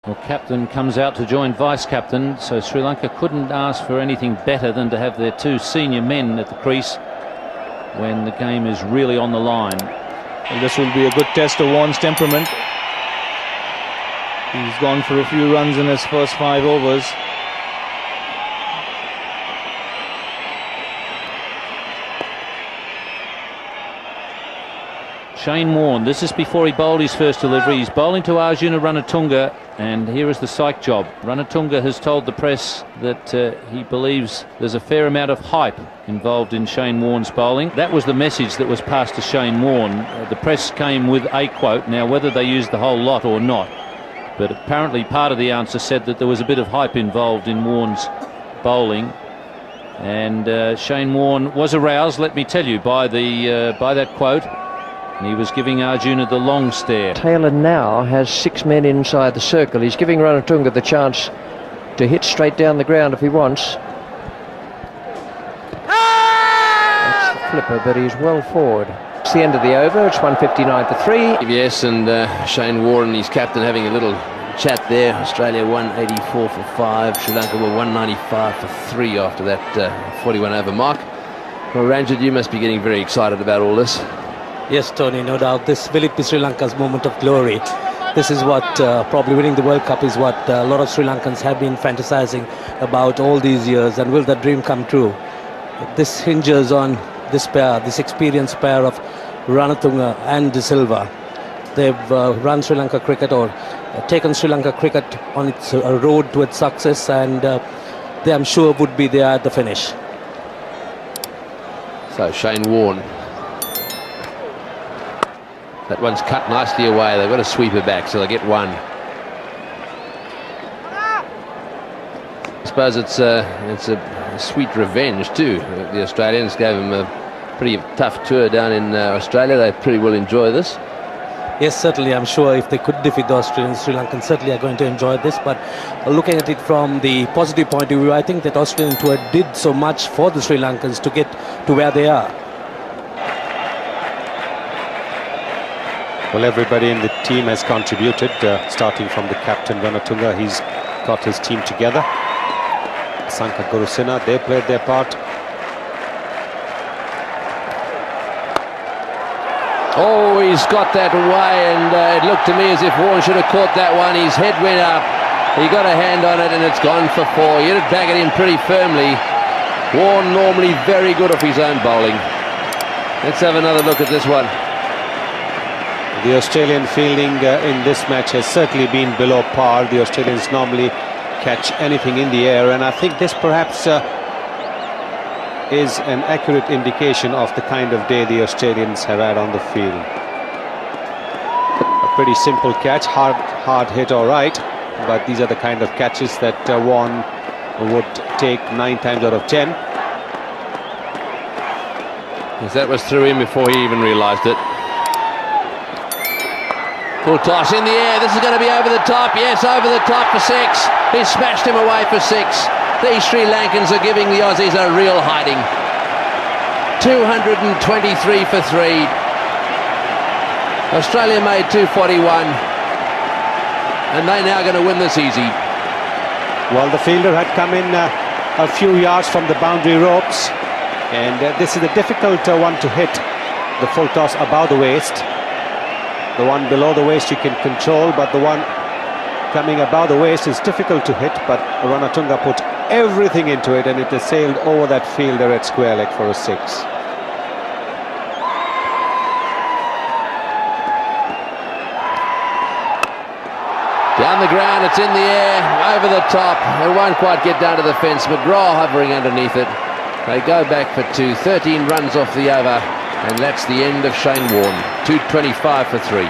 Well, captain comes out to join vice-captain, so Sri Lanka couldn't ask for anything better than to have their two senior men at the crease when the game is really on the line. Well, this will be a good test of Warne's temperament. He's gone for a few runs in his first 5 overs. Shane Warne, this is before he bowled his first delivery. He's bowling to Arjuna Ranatunga, and here is the psych job. Ranatunga has told the press that he believes there's a fair amount of hype involved in Shane Warne's bowling. That was the message that was passed to Shane Warne. The press came with a quote. Now, whether they used the whole lot or not, but apparently part of the answer said that there was a bit of hype involved in Warne's bowling. And Shane Warne was aroused, let me tell you, by that quote. And he was giving Arjuna the long stare. Taylor now has 6 men inside the circle. He's giving Ranatunga the chance to hit straight down the ground if he wants. That's the flipper, but he's well forward. It's the end of the over. It's 159 for 3. Yes, and Shane Warne, his captain, having a little chat there. Australia 184 for 5. Sri Lanka were 195 for 3 after that 41 over mark. Well, Ranjit, you must be getting very excited about all this. Yes, Tony, no doubt. This will be Sri Lanka's moment of glory. This is what probably winning the World Cup is what a lot of Sri Lankans have been fantasizing about all these years. And will that dream come true? This hinges on this pair, this experienced pair of Ranatunga and De Silva. They've run Sri Lanka cricket, or taken Sri Lanka cricket on its road to its success, and they, I'm sure, would be there at the finish. So Shane Warne. That one's cut nicely away. They've got to sweep it back, so they get 1. I suppose it's a sweet revenge too. The Australians gave them a pretty tough tour down in Australia. They pretty well enjoy this. Yes, certainly. I'm sure if they could defeat the Australians, Sri Lankans certainly are going to enjoy this. But looking at it from the positive point of view, I think that Australian tour did so much for the Sri Lankans to get to where they are. Well, everybody in the team has contributed, starting from the captain Ranatunga. He's got his team together. Sanka Gurusena, they played their part. Oh, he's got that away, and it looked to me as if Warne should have caught that one. His head went up, he got a hand on it, and it's gone for 4. He hit it back at him pretty firmly. Warne normally very good off his own bowling. Let's have another look at this one. The Australian fielding in this match has certainly been below par. The Australians normally catch anything in the air, and I think this perhaps is an accurate indication of the kind of day the Australians have had on the field. A pretty simple catch, hard hit, all right, but these are the kind of catches that Warne would take 9 times out of 10. Yes, that was through him before he even realised it. Full toss in the air. This is going to be over the top. Yes, over the top for 6. He smashed him away for 6. These Sri Lankans are giving the Aussies a real hiding. 223 for 3. Australia made 241. And they're now going to win this easy. Well, the fielder had come in a few yards from the boundary ropes. And this is a difficult one to hit. The full toss above the waist. The one below the waist you can control, but the one coming above the waist is difficult to hit. But Ranatunga put everything into it, and it has sailed over that fielder at square leg for a 6. Down the ground, it's in the air, over the top. It won't quite get down to the fence. McGraw hovering underneath it. They go back for 2. 13 runs off the over. And that's the end of Shane Warne. 225 for 3.